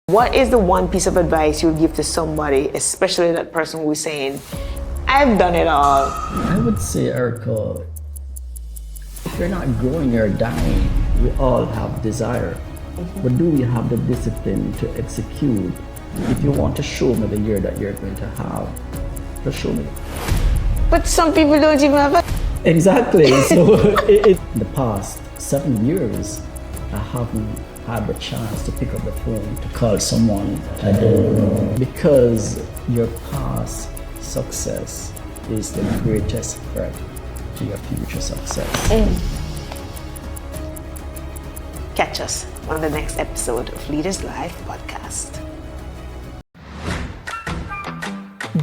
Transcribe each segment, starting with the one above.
What is the one piece of advice you would give to somebody, especially that person who's saying, I've done it all? I would say, Erica, if you're not growing, you're dying. We all have desire. But do we have the discipline to execute? If you want to show me the year that you're going to have, just show me. But some people don't even have it. Exactly. So in the past 7 years, I haven't had the chance to pick up the phone to call someone I don't know. Because your past success is the greatest threat to your future success. Catch us on the next episode of Leaders Live podcast.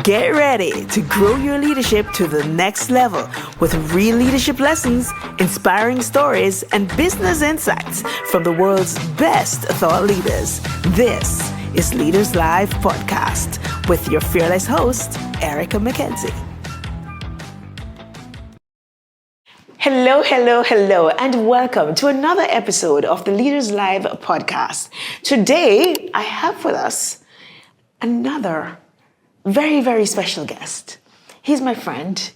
Get ready to grow your leadership to the next level with real leadership lessons, inspiring stories, and business insights from the world's best thought leaders. This is Leaders Live podcast with your fearless host, Erica McKenzie. Hello, hello, hello, and welcome to another episode of the Leaders Live podcast. Today, I have with us another very, very special guest. He's my friend.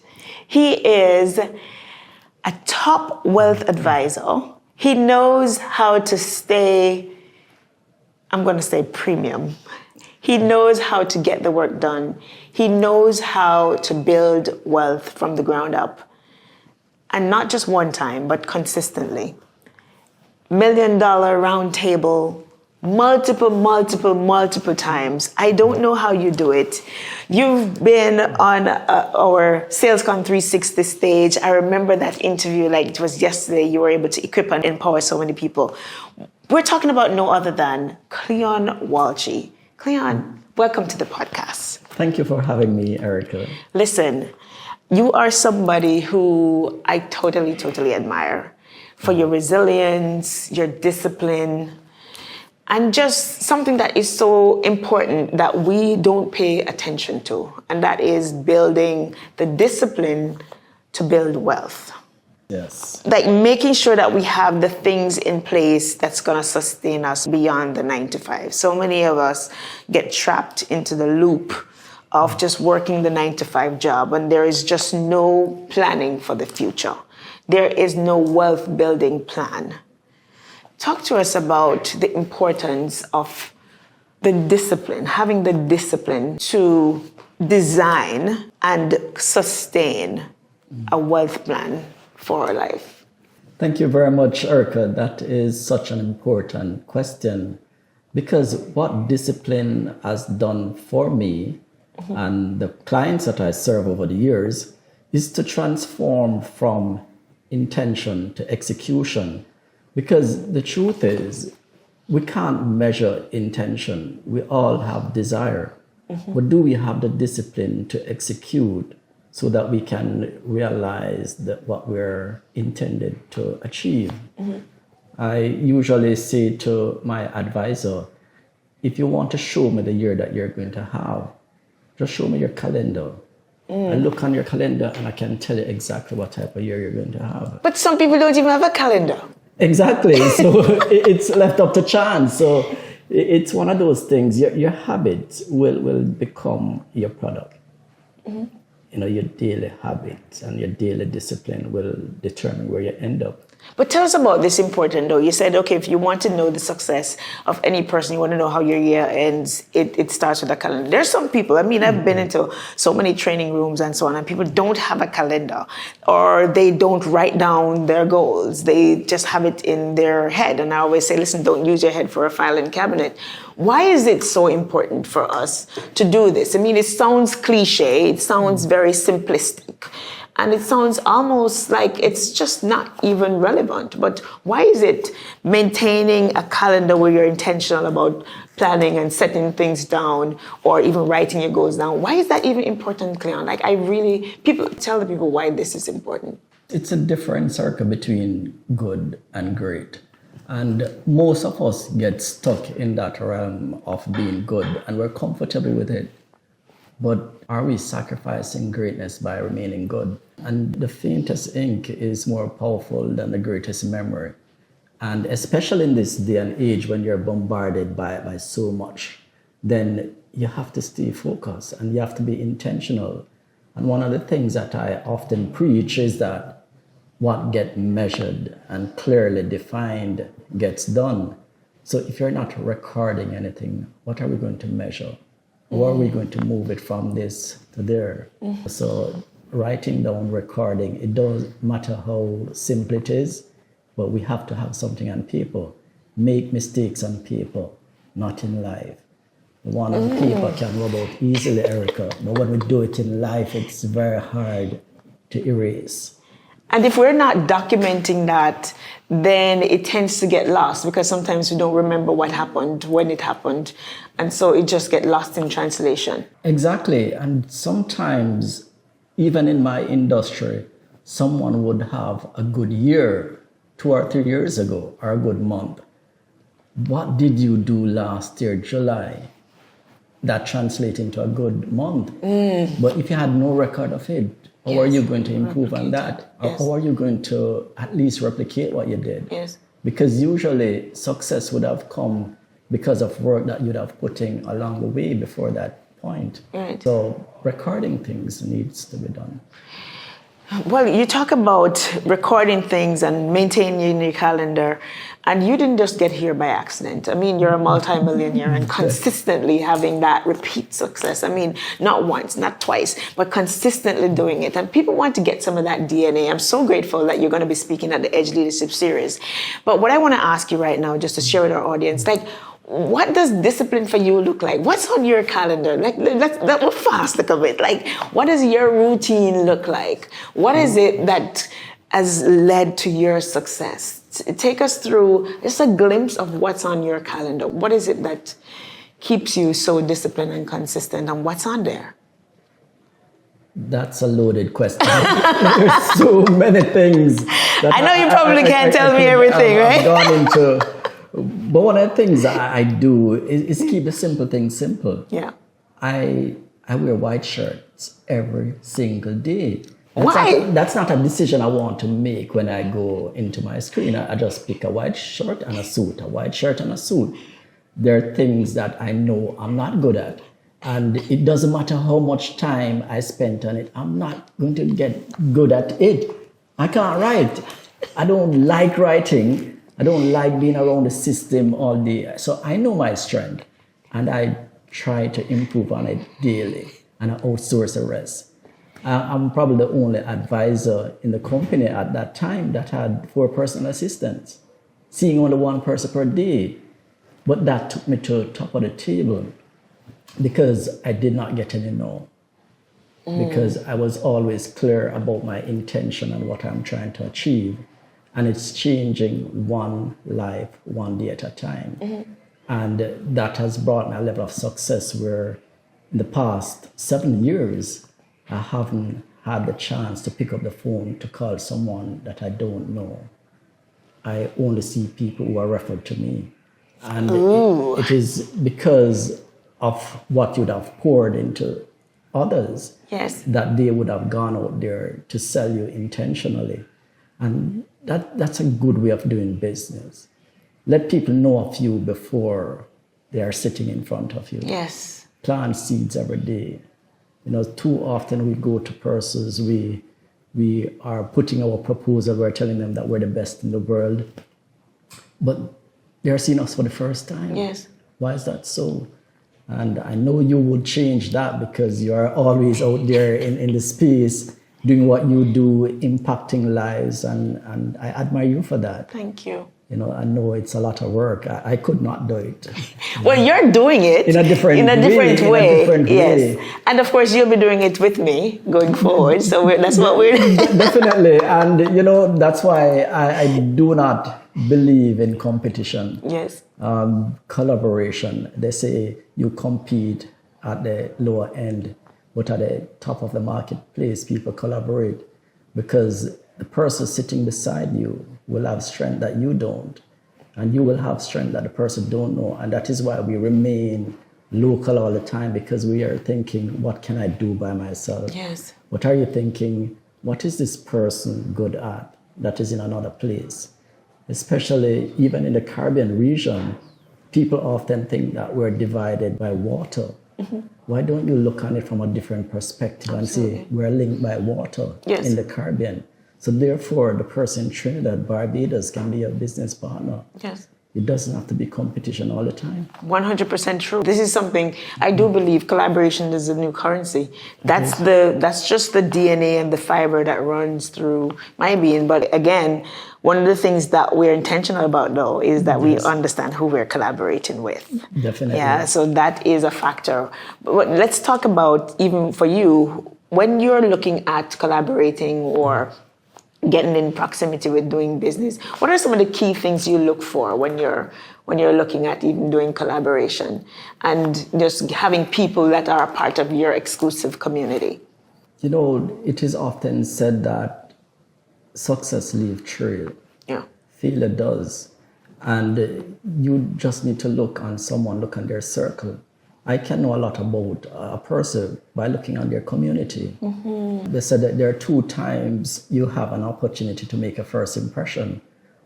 He is a top wealth advisor. He knows how to stay, I'm going to say premium. He knows how to get the work done. He knows how to build wealth from the ground up. And not just one time, but consistently. $1 million round table, multiple times. I don't know how you do it. You've been on our SalesCon 360 stage. I remember that interview like it was yesterday. You were able to equip and empower so many people. We're talking about no other than Cleon Walchie. Cleon, welcome to the podcast. Thank you for having me, Erica. Listen, you are somebody who I totally admire for your resilience, your discipline, and just something that is so important that we don't pay attention to, and that is building the discipline to build wealth. Yes. Like making sure that we have the things in place that's going to sustain us beyond the 9 to 5. So many of us get trapped into the loop of just working the 9 to 5 job, and there is just no planning for the future. There is no wealth building plan. Talk to us about the importance of the discipline, having the discipline to design and sustain a wealth plan for our life. Thank you very much, Erica. That is such an important question, because what discipline has done for me and the clients that I serve over the years is to transform from intention to execution. Because the truth is, we can't measure intention. We all have desire. But do we have the discipline to execute so that we can realize that what we're intended to achieve? I usually say to my advisor, if you want to show me the year that you're going to have, just show me your calendar. I look on your calendar and I can tell you exactly what type of year you're going to have. But some people don't even have a calendar. Exactly. So it's left up to chance. So it's one of those things. Your habits will become your product. You know, your daily habits and your daily discipline will determine where you end up. But tell us about this important though. You said, okay, if you want to know the success of any person, you want to know how your year ends, it starts with a calendar. There's some people, I mean, I've been into so many training rooms and so on, and people don't have a calendar, or they don't write down their goals. They just have it in their head. And I always say, listen, don't use your head for a filing cabinet. Why is it so important for us to do this? I mean, it sounds cliche, it sounds very simplistic. And it sounds almost like it's just not even relevant. But why is it maintaining a calendar where you're intentional about planning and setting things down, or even writing your goals down? Why is that even important, Cleon? Like people tell the people why this is important. It's a different circle between good and great. And most of us get stuck in that realm of being good, and we're comfortable with it. But are we sacrificing greatness by remaining good? And the faintest ink is more powerful than the greatest memory. And especially in this day and age when you're bombarded by so much, then you have to stay focused and you have to be intentional. And one of the things that I often preach is that what gets measured and clearly defined gets done. So if you're not recording anything, what are we going to measure? Or are we going to move it from this to there? So writing down, recording, it doesn't matter how simple it is, but we have to have something on paper. Make mistakes on paper, not in life. One on paper can rub out easily, Erica, but when we do it in life, it's very hard to erase. And if we're not documenting that, then it tends to get lost because sometimes we don't remember what happened, when it happened. And so it just gets lost in translation. Exactly. And sometimes, even in my industry, someone would have a good year 2 or 3 years ago, or a good month. What did you do last year, July? That translates into a good month. But if you had no record of it, how are you going to improve on that? Or how are you going to at least replicate what you did? Yes. Because usually success would have come because of work that you'd have put in along the way before that point. Right. So recording things needs to be done. Well, you talk about recording things and maintaining your calendar, and you didn't just get here by accident. I mean, you're a multimillionaire and consistently having that repeat success. I mean, not once, not twice, but consistently doing it. And people want to get some of that DNA. I'm so grateful that you're going to be speaking at the Edge Leadership Series. But what I want to ask you right now, just to share with our audience, like, what does discipline for you look like? What's on your calendar? Like, let's fast look a bit. Like, what does your routine look like? What is it that has led to your success? Take us through just a glimpse of what's on your calendar. What is it that keeps you so disciplined and consistent, and what's on there? That's a loaded question. There's so many things. That I know you probably can't tell me everything, right? I've gone into. But one of the things I do is keep the simple things simple. Yeah. I wear white shirts every single day. Why? That's not a decision I want to make when I go into my screen. I just pick a white shirt and a suit, a white shirt and a suit. There are things that I know I'm not good at. And it doesn't matter how much time I spent on it, I'm not going to get good at it. I can't write. I don't like writing. I don't like being around the system all day. So I know my strength and I try to improve on it daily and I outsource the rest. I'm probably the only advisor in the company at that time that had 4 personal assistants, seeing only 1 person per day. But that took me to the top of the table because I did not get any no. Because I was always clear about my intention and what I'm trying to achieve. And it's changing one life, one day at a time. And that has brought me a level of success where in the past 7 years, I haven't had the chance to pick up the phone to call someone that I don't know. I only see people who are referred to me. And it is because of what you'd have poured into others that they would have gone out there to sell you intentionally. And that's a good way of doing business. Let people know of you before they are sitting in front of you. Yes. Plant seeds every day. You know, too often we go to persons, we are putting our proposal, we're telling them that we're the best in the world, but they're seeing us for the first time. Yes. Why is that so? And I know you would change that because you're always out there in the space doing what you do, impacting lives, and I admire you for that. Thank you. You know, I know it's a lot of work. I could not do it. Well, you're doing it in a different way. Yes. And of course, you'll be doing it with me going forward. So that's what we're Definitely. And, you know, that's why I do not believe in competition. Yes. Collaboration. They say you compete at the lower end, but at the top of the marketplace, people collaborate because the person sitting beside you will have strength that you don't, and you will have strength that the person don't know. And that is why we remain local all the time, because we are thinking, what can I do by myself? Yes. What are you thinking? What is this person good at that is in another place? especially even in the Caribbean region, people often think that we're divided by water. Why don't you look on it from a different perspective and say we're linked by water in the Caribbean? So therefore, the person in Trinidad, Barbados can be a business partner. Yes. It doesn't have to be competition all the time. 100% true. This is something I do believe collaboration is a new currency. That's just the DNA and the fiber that runs through my being. But again, one of the things that we're intentional about though is that we understand who we're collaborating with. Definitely. Yeah, so that is a factor. But let's talk about, even for you, when you're looking at collaborating or getting in proximity with doing business, what are some of the key things you look for when you're looking at even doing collaboration and just having people that are a part of your exclusive community? You know, it is often said that success leaves trail. Yeah. Failure does. And you just need to look on their circle. I can know a lot about a person by looking on their community. They said that there are 2 times you have an opportunity to make a first impression.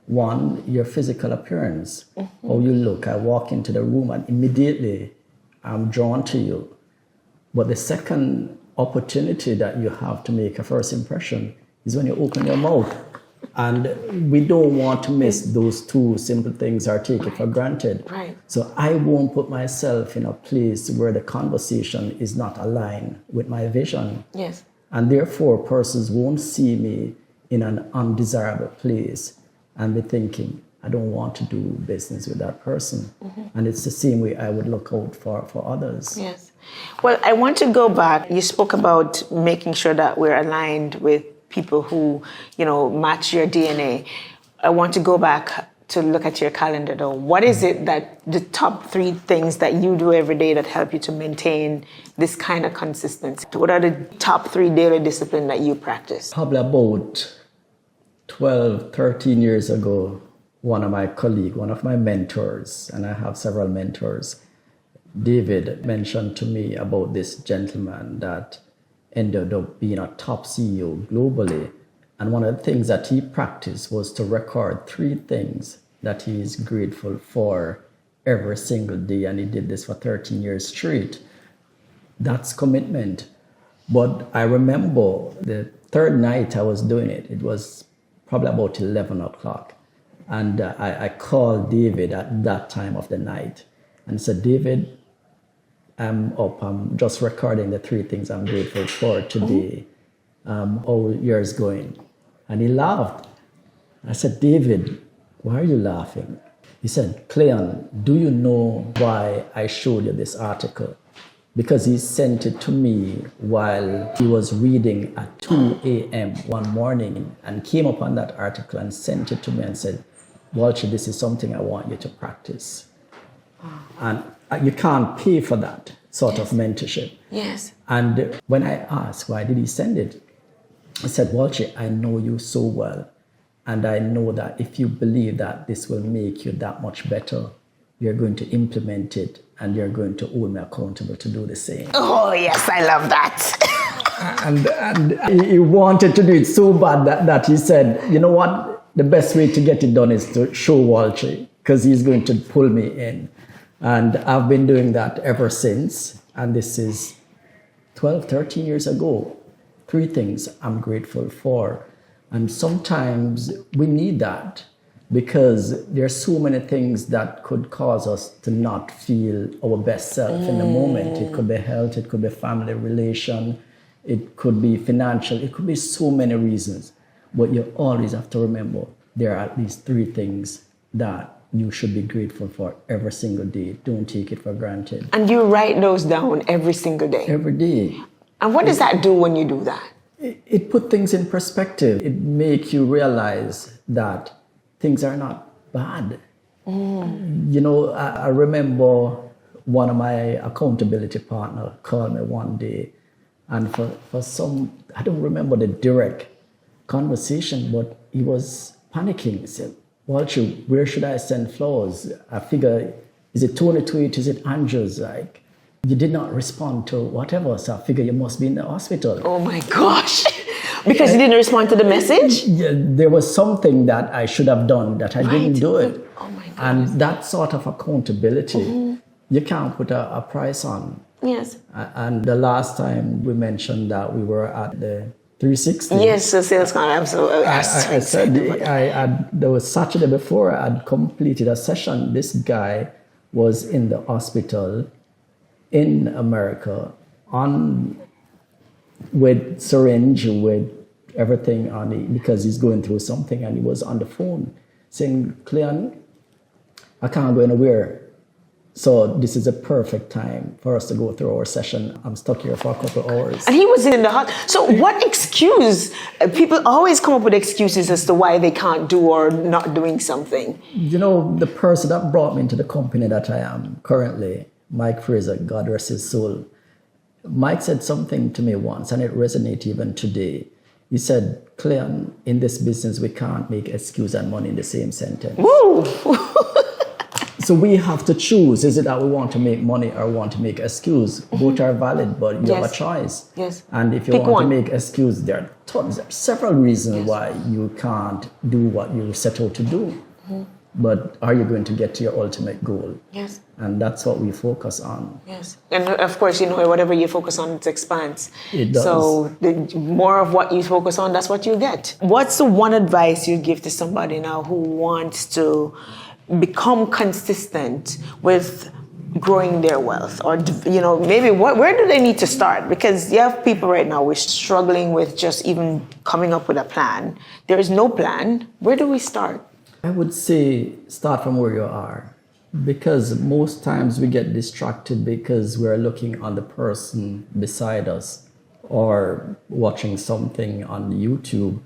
One, your physical appearance, how you look. I walk into the room and immediately I'm drawn to you. But the second opportunity that you have to make a first impression is when you open your mouth. And we don't want to miss those 2 simple things or take it for granted. Right. So I won't put myself in a place where the conversation is not aligned with my vision. Yes. And therefore, persons won't see me in an undesirable place and be thinking, I don't want to do business with that person. And it's the same way I would look out for others. Yes. Well, I want to go back. You spoke about making sure that we're aligned with people who, match your DNA. I want to go back to look at your calendar though. What is it that the top 3 things that you do every day that help you to maintain this kind of consistency? What are the top 3 daily disciplines that you practice? Probably about 12, 13 years ago, one of my mentors, and I have several mentors, David mentioned to me about this gentleman that ended up being a top CEO globally. And one of the things that he practiced was to record 3 things that he is grateful for every single day. And he did this for 13 years straight. That's commitment. But I remember the 3rd night I was doing it. It was probably about 11 o'clock. And I called David at that time of the night and said, David, I'm up. I'm just recording the 3 things I'm grateful for today. How yours going? And he laughed. I said, David, why are you laughing? He said, Cleon, do you know why I showed you this article? Because he sent it to me while he was reading at 2 a.m. one morning and came upon that article and sent it to me and said, Walchie, this is something I want you to practice. And you can't pay for that sort of mentorship. Yes. And when I asked, why did he send it? I said, Walchie, I know you so well. And I know that if you believe that this will make you that much better, you're going to implement it and you're going to hold me accountable to do the same. Oh, yes, I love that. and he wanted to do it so bad that he said, you know what? The best way to get it done is to show Walchie, because he's going to pull me in. And I've been doing that ever since. And this is 12, 13 years ago. 3 things I'm grateful for. And sometimes we need that because there's so many things that could cause us to not feel our best self in the moment. It could be health, it could be family relation, it could be financial, it could be so many reasons. But you always have to remember there are at least 3 things that you should be grateful for every single day. Don't take it for granted. And you write those down every single day? Every day. And what does that do when you do that? It puts things in perspective. It makes you realize that things are not bad. You know, I remember one of my accountability partners called me one day, and for some, I don't remember the direct conversation, but he was panicking. He said, Walchie, where should I send flowers? I figure, is it Tony Tweet? Is it Andrews? Like, you did not respond to whatever, so I figure you must be in the hospital. Oh my gosh. I, you didn't respond to the message? yeah, there was something that I should have done that I didn't do it. Oh my goodness. And that sort of accountability, you can't put a price on. Yes. And the last time we mentioned that we were at the 360. Yes, the sales con. Absolutely. I said there was Saturday before I had completed a session. This guy was in the hospital in America with syringe, with everything on it, because he's going through something, and he was on the phone saying, Cleon, I can't go anywhere. So this is a perfect time for us to go through our session. I'm stuck here for a couple of hours. And he was in the hospital. So what excuse? People always come up with excuses as to why they can't do or not doing something. You know, the person that brought me into the company that I am currently, Mike Fraser, God rest his soul, Mike said something to me once, and it resonated even today. He said, Cleon, in this business, we can't make excuse and money in the same sentence. Woo! So we have to choose. Is it that we want to make money or want to make excuse? Both are valid, but you have a choice. Yes. And if you Pick want one. to make excuse, there are several reasons why you can't do what you set out to do. But are you going to get to your ultimate goal? Yes. And that's what we focus on. Yes. And of course, whatever you focus on, it expands. It does. So the more of what you focus on, that's what you get. What's the one advice you give to somebody now who wants to become consistent with growing their wealth, or maybe where do they need to start? Because you have people right now who are struggling with just even coming up with a plan. There is no plan. Where do we start? I would say start from where you are, because most times we get distracted because we're looking on the person beside us or watching something on YouTube,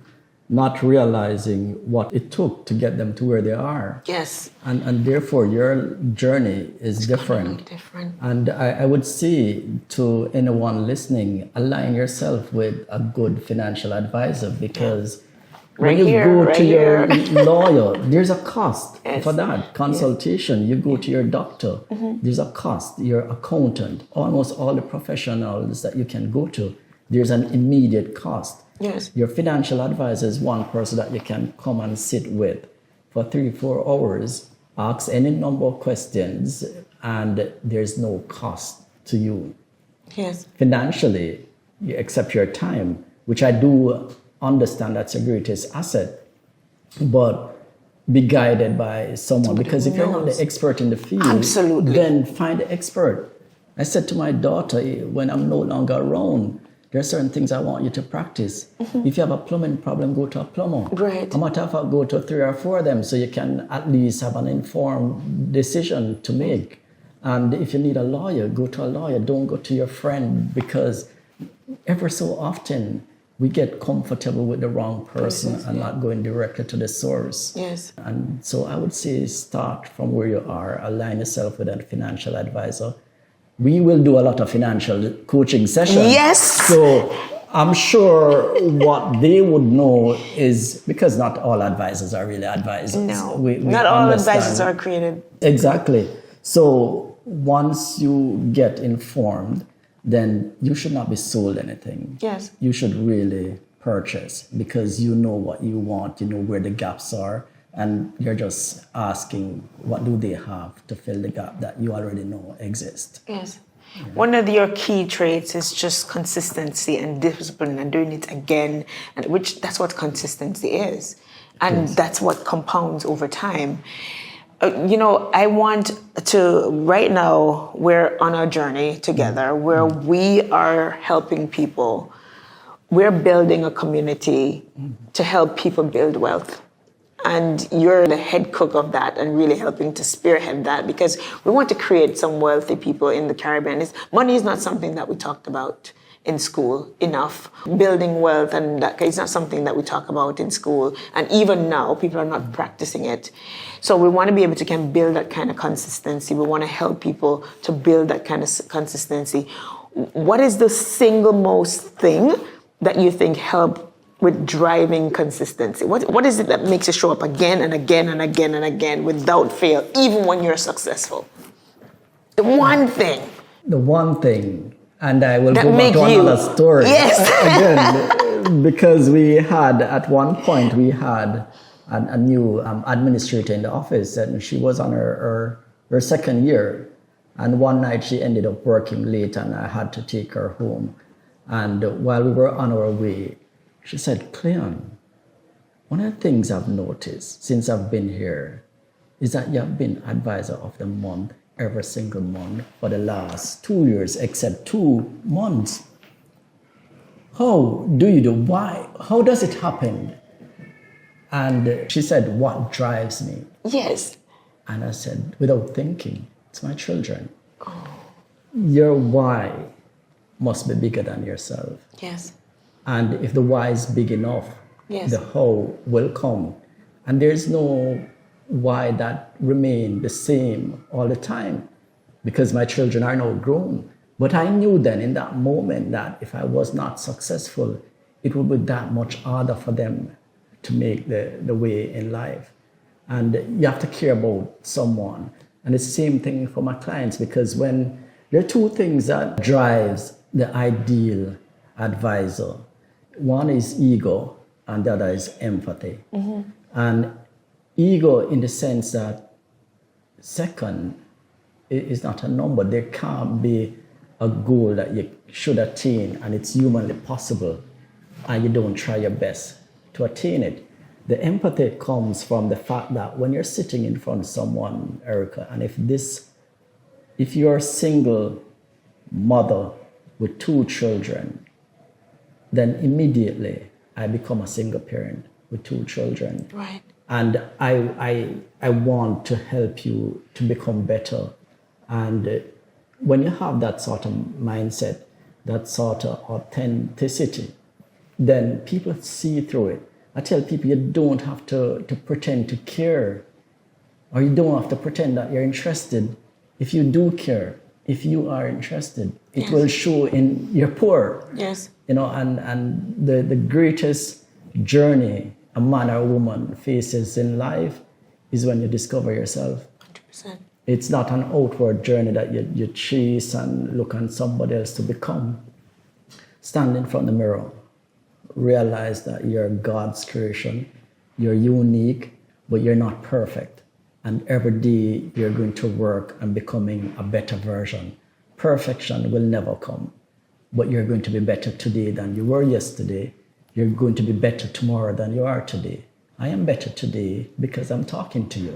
not realizing what it took to get them to where they are. Yes. And therefore your journey is different. And I would say to anyone listening, align yourself with a good financial advisor, because when you go to your lawyer, there's a cost for that consultation. You go to your doctor, there's a cost. Your accountant, almost all the professionals that you can go to, there's an immediate cost. Yes. Your financial advisor is one person that you can come and sit with for 3-4 hours, ask any number of questions, and there's no cost to you. Yes. Financially, except your time, which I do understand that's your greatest asset, but be guided by someone, because if you're not the expert in the field, absolutely, then find the expert. I said to my daughter, when I'm no longer around, there are certain things I want you to practice. If you have a plumbing problem, go to a plumber. Right. A matter of fact, go to 3 or 4 of them so you can at least have an informed decision to make. And if you need a lawyer, go to a lawyer. Don't go to your friend, because ever so often we get comfortable with the wrong person and not going directly to the source. Yes. And so I would say start from where you are, align yourself with a financial advisor. We will do a lot of financial coaching sessions. Yes. So I'm sure what they would know is, because not all advisors are really advisors. No, we not all advisors are created. Exactly. So once you get informed, then you should not be sold anything. Yes. You should really purchase, because you know what you want, you know where the gaps are, and you're just asking what do they have to fill the gap that you already know exists. Yes. Yeah. One of your key traits is just consistency and discipline and doing it again, and that's what consistency is. And that's what compounds over time. I want to, right now, we're on a journey together where we are helping people. We're building a community to help people build wealth. And you're the head cook of that and really helping to spearhead that, because we want to create some wealthy people in the Caribbean. Money is not something that we talked about in school enough. Building wealth, and that is not something that we talk about in school. And even now, people are not practicing it. So we want to be able to build that kind of consistency. We want to help people to build that kind of consistency. What is the single most thing that you think help with driving consistency? What is it that makes you show up again and again and again and again without fail, even when you're successful? The one thing. The one thing, and I will that go back to another story. Yes. Again, because we had, at one point, we had a new administrator in the office, and she was on her second year. And one night she ended up working late, and I had to take her home. And while we were on our way, she said, Cleon, one of the things I've noticed since I've been here is that you have been advisor of the month every single month for the last 2 years, except 2 months. How do you do? Why? How does it happen? And she said, what drives me? Yes. And I said, without thinking, it's my children. Oh. Your why must be bigger than yourself. Yes. And if the why is big enough, yes, the how will come. And there's no why that remain the same all the time, because my children are now grown. But I knew then in that moment that if I was not successful, it would be that much harder for them to make the way in life. And you have to care about someone. And it's the same thing for my clients, because when there are 2 things that drives the ideal advisor. One is ego, and the other is empathy. Mm-hmm. And ego in the sense that second is not a number. There can't be a goal that you should attain and it's humanly possible and you don't try your best to attain it. The empathy comes from the fact that when you're sitting in front of someone, Erica, and if you're a single mother with 2 children, then immediately I become a single parent with 2 children. Right. And I want to help you to become better. And when you have that sort of mindset, that sort of authenticity, then people see through it. I tell people you don't have to pretend to care, or you don't have to pretend that you're interested. If you do care, if you are interested, it yes, will show in your pour. Yes. You know, and the greatest journey a man or a woman faces in life is when you discover yourself. 100%. It's not an outward journey that you chase and look on somebody else to become. Stand in front of the mirror. Realize that you're God's creation. You're unique, but you're not perfect. And every day you're going to work on becoming a better version. Perfection will never come, but you're going to be better today than you were yesterday. You're going to be better tomorrow than you are today. I am better today because I'm talking to you.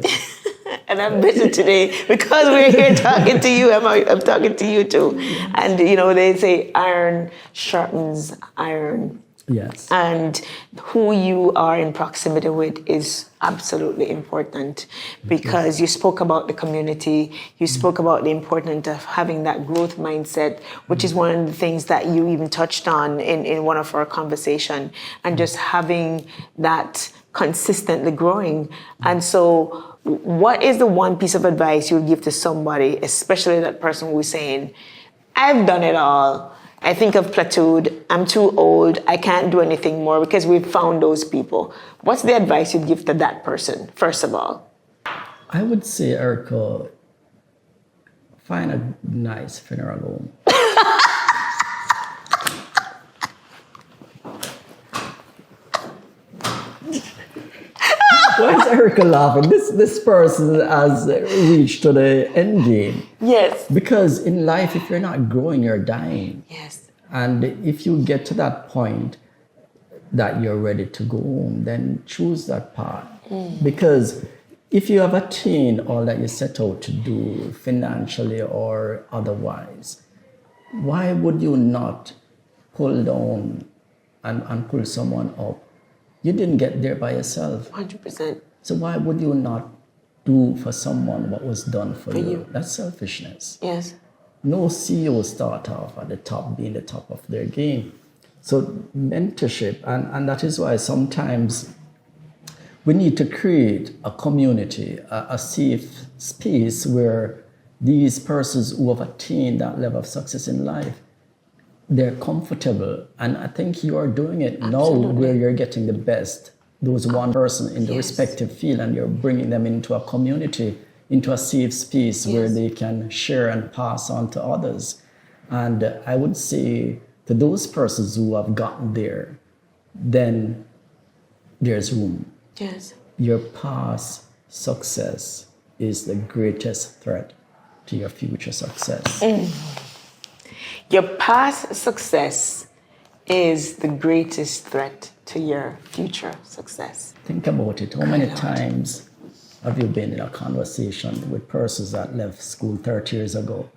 And I'm better today because we're here talking to you. I'm talking to you too. And, you know, they say iron sharpens iron. Yes. And who you are in proximity with is absolutely important, because you spoke about the community, you spoke about the importance of having that growth mindset, which is one of the things that you even touched on in one of our conversation, and just having that consistently growing. And so what is the one piece of advice you would give to somebody, especially that person who's saying, I've done it all, I think I've plateaued, I'm too old, I can't do anything more, because we've found those people. What's the advice you'd give to that person, first of all? I would say, Erica, find a nice funeral home. Why is Erica laughing? This person has reached to the end game. Yes. Because in life, if you're not growing, you're dying. Yes. And if you get to that point that you're ready to go home, then choose that path. Because if you have attained all that you set out to do financially or otherwise, why would you not pull down and pull someone up? You didn't get there by yourself. 100%. So why would you not do for someone what was done for you? That's selfishness. Yes. No CEO start off at the top, being the top of their game. So mentorship, and that is why sometimes we need to create a community, a safe space where these persons who have attained that level of success in life, they're comfortable. And I think you are doing it now, where you're getting the best, those one person in the respective field, and you're bringing them into a community, into a safe space where they can share and pass on to others. And I would say to those persons who have gotten there, then there's room. Yes. Your past success is the greatest threat to your future success. Your past success is the greatest threat to your future success. Think about it. How many times have you been in a conversation with persons that left school 30 years ago,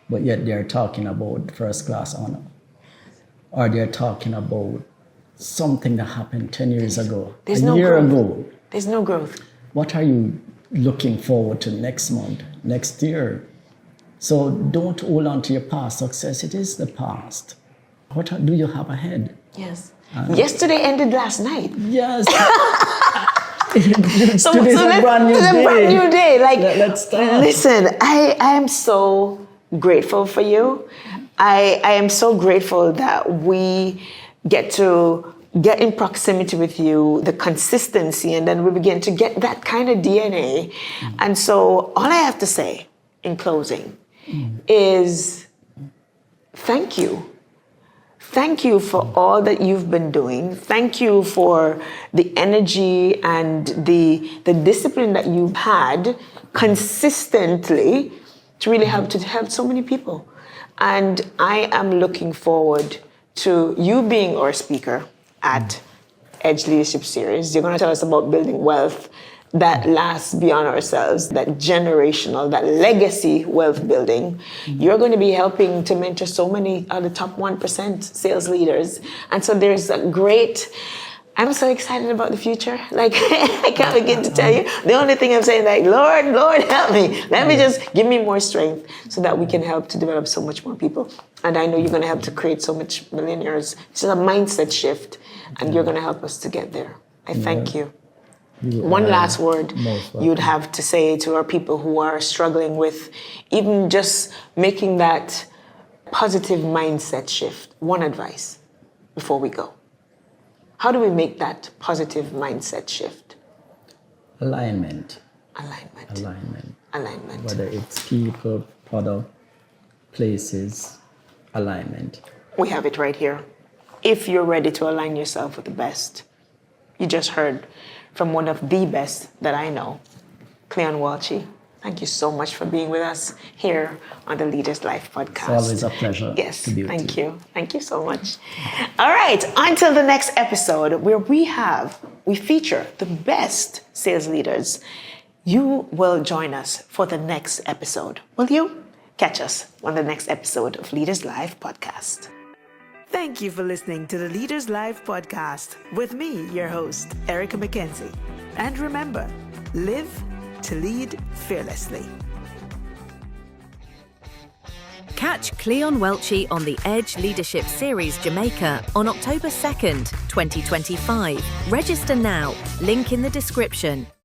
but yet they're talking about first class honor? Or they're talking about something that happened 10 years ago, a year ago. There's no growth. What are you looking forward to next month, next year? So don't hold on to your past success. It is the past. What do you have ahead? Yes. Yesterday ended last night. Yes. So Today's a brand new day. Like, let's start. Listen, I am so grateful for you. I am so grateful that we get to get in proximity with you, the consistency, and then we begin to get that kind of DNA. And so all I have to say in closing is thank you. Thank you for all that you've been doing. Thank you for the energy and the discipline that you've had consistently to really help so many people. And I am looking forward to you being our speaker at Edge Leadership Series. You're going to tell us about building wealth that lasts beyond ourselves, that generational, that legacy wealth building. You're going to be helping to mentor so many of the top 1% sales leaders. And so there's a great, I'm so excited about the future. Like, I can't begin to tell you. The only thing I'm saying, like, Lord, help me. Let me just give me more strength so that we can help to develop so much more people. And I know you're going to help to create so much millionaires. It's a mindset shift, and you're going to help us to get there. I thank you. One last word you'd have to say to our people who are struggling with even just making that positive mindset shift. One advice before we go. How do we make that positive mindset shift? Alignment. Whether it's people, product, places, alignment. We have it right here. If you're ready to align yourself with the best, you just heard from one of the best that I know, Cleon Walchie. Thank you so much for being with us here on the Leaders Life podcast. It's always a pleasure. Yes, to be with thank you. you. Thank you so much. All right, until the next episode where we feature the best sales leaders. You will join us for the next episode. Will you? Catch us on the next episode of Leaders Life podcast. Thank you for listening to the Leaders Live podcast with me, your host, Erica McKenzie. And remember, live to lead fearlessly. Catch Cleon Walchie on the Edge Leadership Series Jamaica on October 2nd, 2025. Register now. Link in the description.